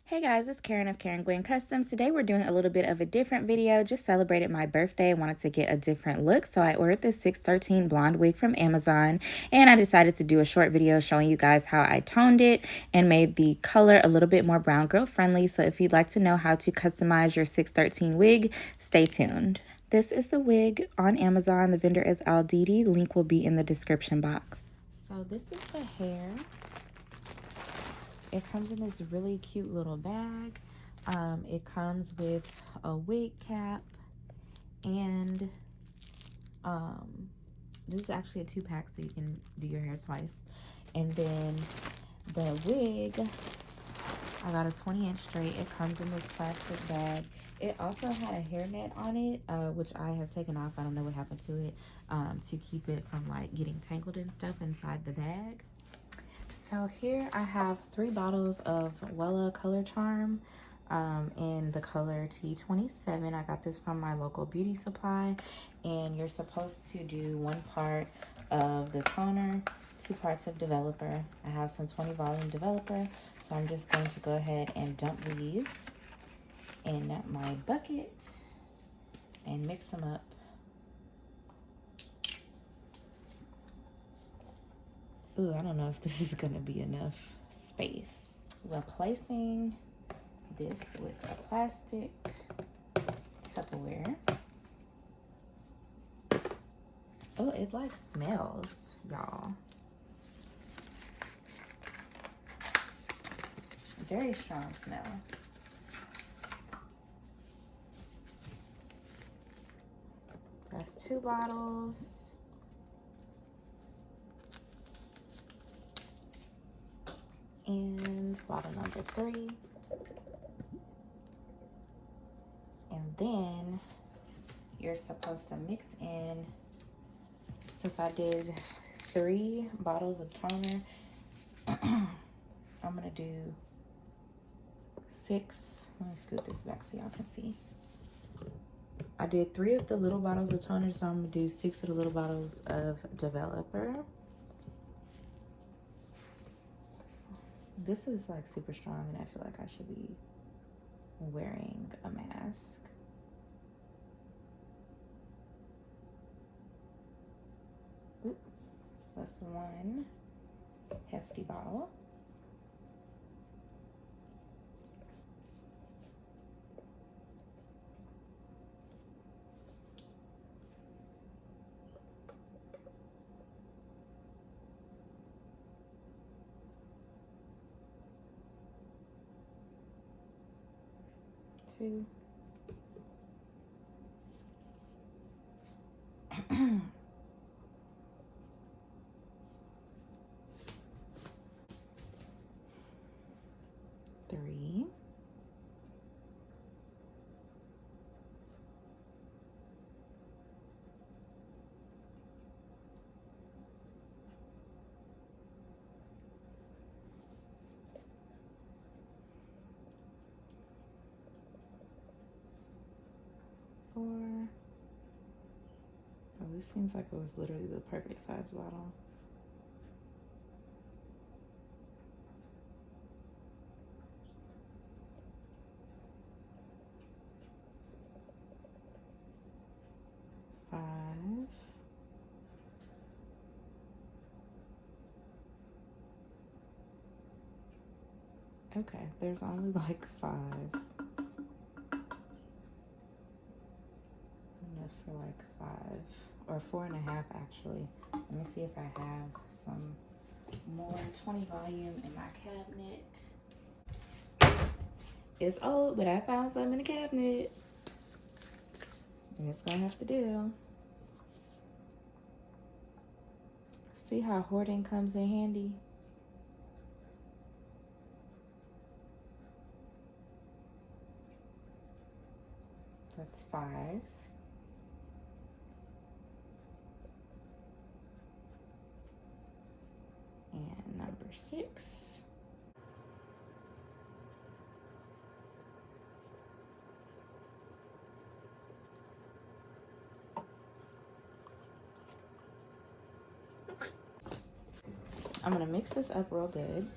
Hey guys, it's Karen of Karen Gwen Customs. Today we're doing a little bit of a different video. Just celebrated my birthday and wanted to get a different look. So I ordered this 613 blonde wig from Amazon and I decided to do a short video showing you guys how I toned it and made the color a little bit more brown girl friendly. So if you'd like to know how to customize your 613 wig, stay tuned. This is the wig on Amazon. The vendor is Aldidi. Link will be in the description box. So this is the hair. It comes in this really cute little bag. It comes with a wig cap and this is actually a 2-pack, so you can do your hair twice. And then the wig, I got a 20-inch straight. It comes in this plastic bag. It also had a hairnet on it, which I have taken off. I don't know what happened to it, to keep it from like getting tangled and stuff inside the bag. So here I have 3 bottles of Wella Color Charm in the color T27. I got this from my local beauty supply. And you're supposed to do 1 part of the toner, 2 parts of developer. I have some 20 volume developer, so I'm just going to go ahead and dump these in my bucket and mix them up. Ooh, I don't know if this is gonna be enough space. Replacing this with a plastic Tupperware. Oh, it like smells, y'all. Very strong smell. That's 2 bottles. And bottle number 3. And then you're supposed to mix in, since I did 3 bottles of toner, I'm gonna do 6. Let me scoot this back so y'all can see. I did 3 of the little bottles of toner, so I'm gonna do 6 of the little bottles of developer. This is like super strong and I feel like I should be wearing a mask. Oop, that's 1 hefty bottle. Two. Three. 4. Oh, this seems like it was literally the perfect size bottle. 5. Okay, there's only like 5. Enough for like 5 or 4.5 actually. Let me see if I have some more 20 volume in my cabinet. It's old, but I found some in the cabinet. And it's gonna have to do. See how hoarding comes in handy? That's 5. And number 6. I'm gonna mix this up real good.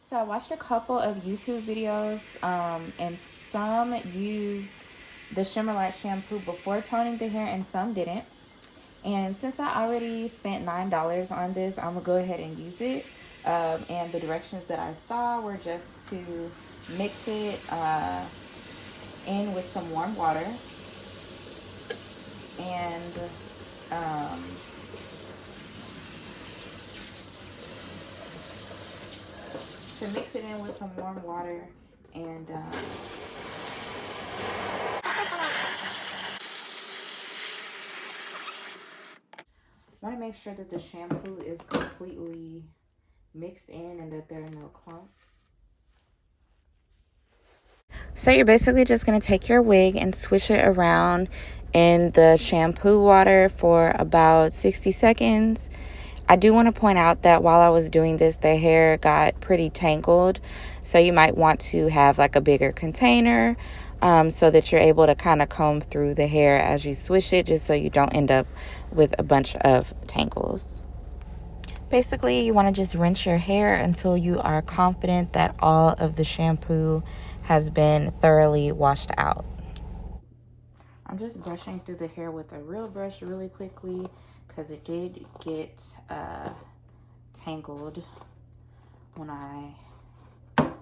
So I watched a couple of YouTube videos, and some used the Shimmer Light shampoo before toning the hair and some didn't. And since I already spent $9 on this, I'm gonna go ahead and use it. And the directions that I saw were just to mix it in with some warm water and to mix it in with some warm water and want to make sure that the shampoo is completely mixed in and that there are no clumps. So you're basically just going to take your wig and swish it around in the shampoo water for about 60 seconds. I do want to point out that while I was doing this, the hair got pretty tangled. So you might want to have like a bigger container so that you're able to kind of comb through the hair as you swish it, just so you don't end up with a bunch of tangles. Basically, you want to just rinse your hair until you are confident that all of the shampoo has been thoroughly washed out. I'm just brushing through the hair with a real brush really quickly because it did get tangled when I put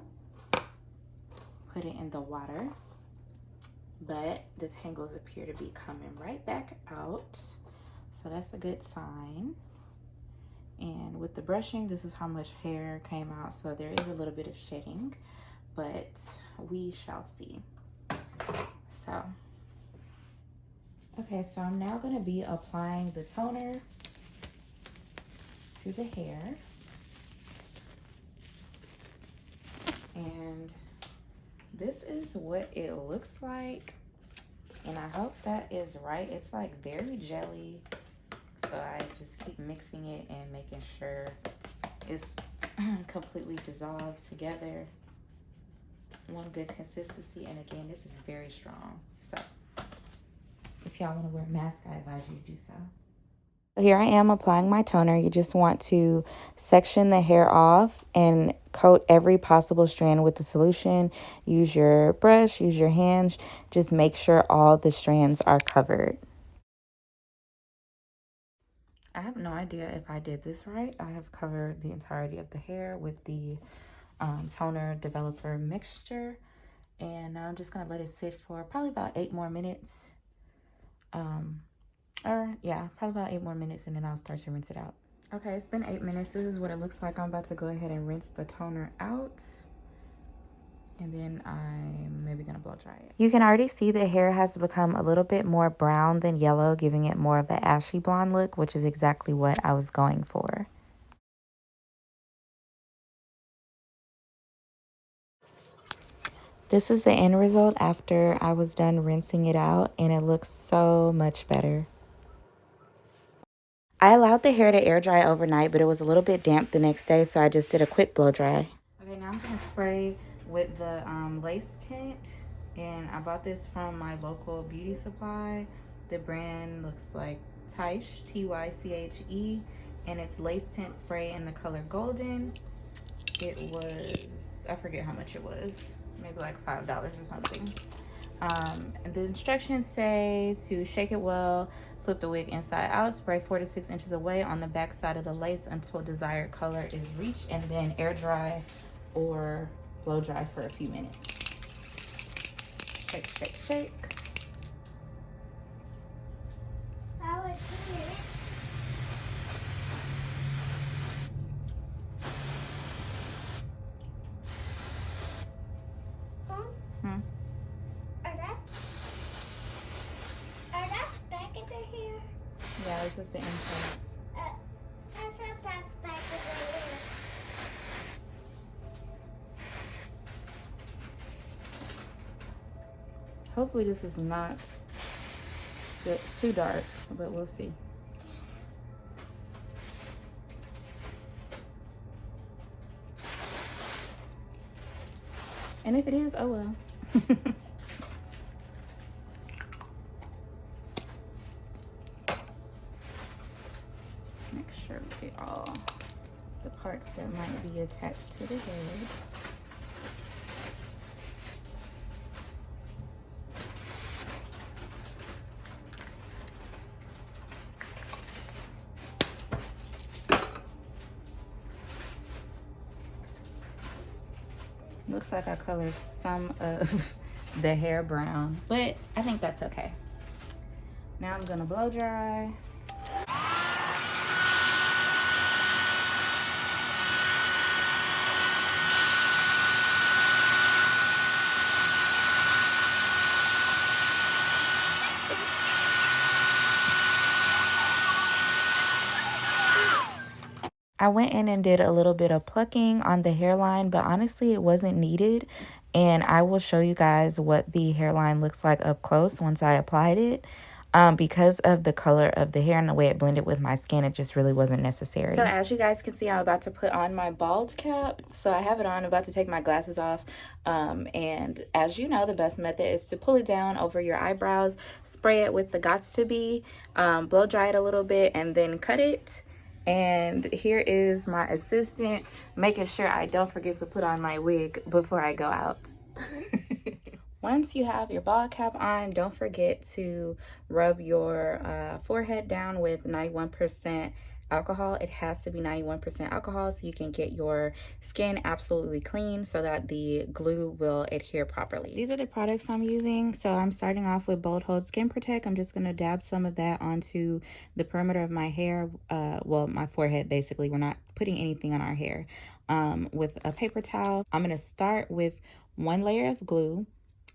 it in the water, but the tangles appear to be coming right back out, so that's a good sign. And with the brushing, this is how much hair came out, so there is a little bit of shedding, but we shall see. So okay, so I'm now going to be applying the toner to the hair. And this is what it looks like. And I hope that is right. It's like very jelly. So I just keep mixing it and making sure it's completely dissolved together. One good consistency. And again, this is very strong. So if y'all want to wear a mask, I advise you to do so. Here I am applying my toner. You just want to section the hair off and coat every possible strand with the solution. Use your brush, use your hands. Just make sure all the strands are covered. I have no idea if I did this right. I have covered the entirety of the hair with the toner developer mixture. And now I'm just going to let it sit for probably about 8 more minutes. Probably about 8 more minutes, and then I'll start to rinse it out. Okay, it's been 8 minutes. This is what it looks like. I'm about to go ahead and rinse the toner out, and then I'm maybe gonna blow dry it. You can already see the hair has become a little bit more brown than yellow, giving it more of an ashy blonde look, which is exactly what I was going for. This is the end result after I was done rinsing it out, and it looks so much better. I allowed the hair to air dry overnight, but it was a little bit damp the next day, so I just did a quick blow dry. Okay, now I'm going to spray with the lace tint, and I bought this from my local beauty supply. The brand looks like Tyche, Tyche, and it's lace tint spray in the color golden. It was, I forget how much it was, maybe like $5 or something. And the instructions say to shake it well, flip the wig inside out, spray 4 to 6 inches away on the back side of the lace until desired color is reached, and then air dry or blow dry for a few minutes. Shake, shake, shake. Yeah, this is the inside. I thought that's back of the hair. Hopefully this is not too dark, but we'll see. And if it is, oh well. Make sure we get all the parts that that might be attached to the head. Looks like I colored some of the hair brown, but I think that's okay. Now I'm gonna blow dry. I went in and did a little bit of plucking on the hairline, but honestly, it wasn't needed. And I will show you guys what the hairline looks like up close once I applied it. Because of the color of the hair and the way it blended with my skin, it just really wasn't necessary. So as you guys can see, I'm about to put on my bald cap. So I have it on, I'm about to take my glasses off. And as you know, the best method is to pull it down over your eyebrows, spray it with the Gots to Be, blow dry it a little bit, and then cut it. And here is my assistant making sure I don't forget to put on my wig before I go out. Once you have your bald cap on, don't forget to rub your forehead down with 91% alcohol. It has to be 91% alcohol so you can get your skin absolutely clean so that the glue will adhere properly. These are the products I'm using. So I'm starting off with Bold Hold Skin Protect. I'm just going to dab some of that onto the perimeter of my hair, well, my forehead basically. We're not putting anything on our hair. With a paper towel, I'm going to start with one layer of glue.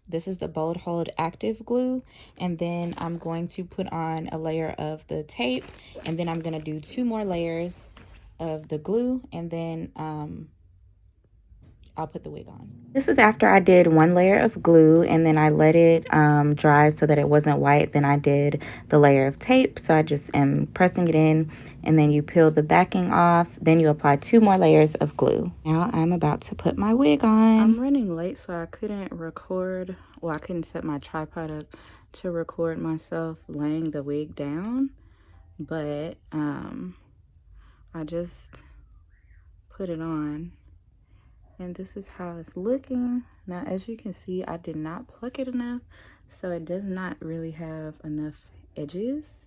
This is the Bold Hold Active Glue, and then I'm going to put on a layer of the tape, and then I'm going to do 2 more layers of the glue, and then I'll put the wig on. This is after I did 1 layer of glue, and then I let it dry so that it wasn't white. Then I did the layer of tape, so I just am pressing it in, and then you peel the backing off. Then you apply 2 more layers of glue. Now I'm about to put my wig on. I'm running late, so I couldn't record, well, I couldn't set my tripod up to record myself laying the wig down, but I just put it on. And this is how it's looking. Now, as you can see, I did not pluck it enough, so it does not really have enough edges,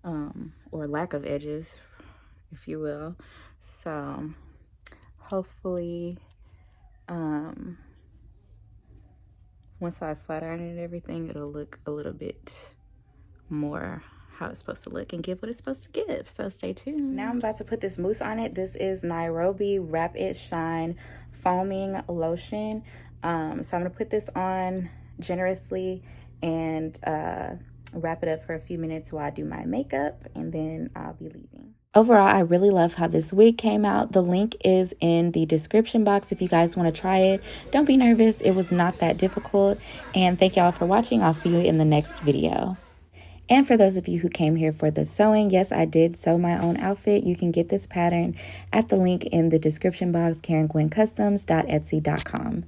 or lack of edges, if you will. So hopefully, once I flat iron it and everything, it'll look a little bit more how it's supposed to look and give what it's supposed to give. So stay tuned. Now I'm about to put this mousse on it. This is Nairobi Wrap It Shine Foaming Lotion. So I'm gonna put this on generously and wrap it up for a few minutes while I do my makeup, and then I'll be leaving. Overall, I really love how this wig came out. The link is in the description box if you guys want to try it. Don't be nervous. It was not that difficult. And thank y'all for watching. I'll see you in the next video. And for those of you who came here for the sewing, yes, I did sew my own outfit. You can get this pattern at the link in the description box, KarenGwenCustoms.etsy.com.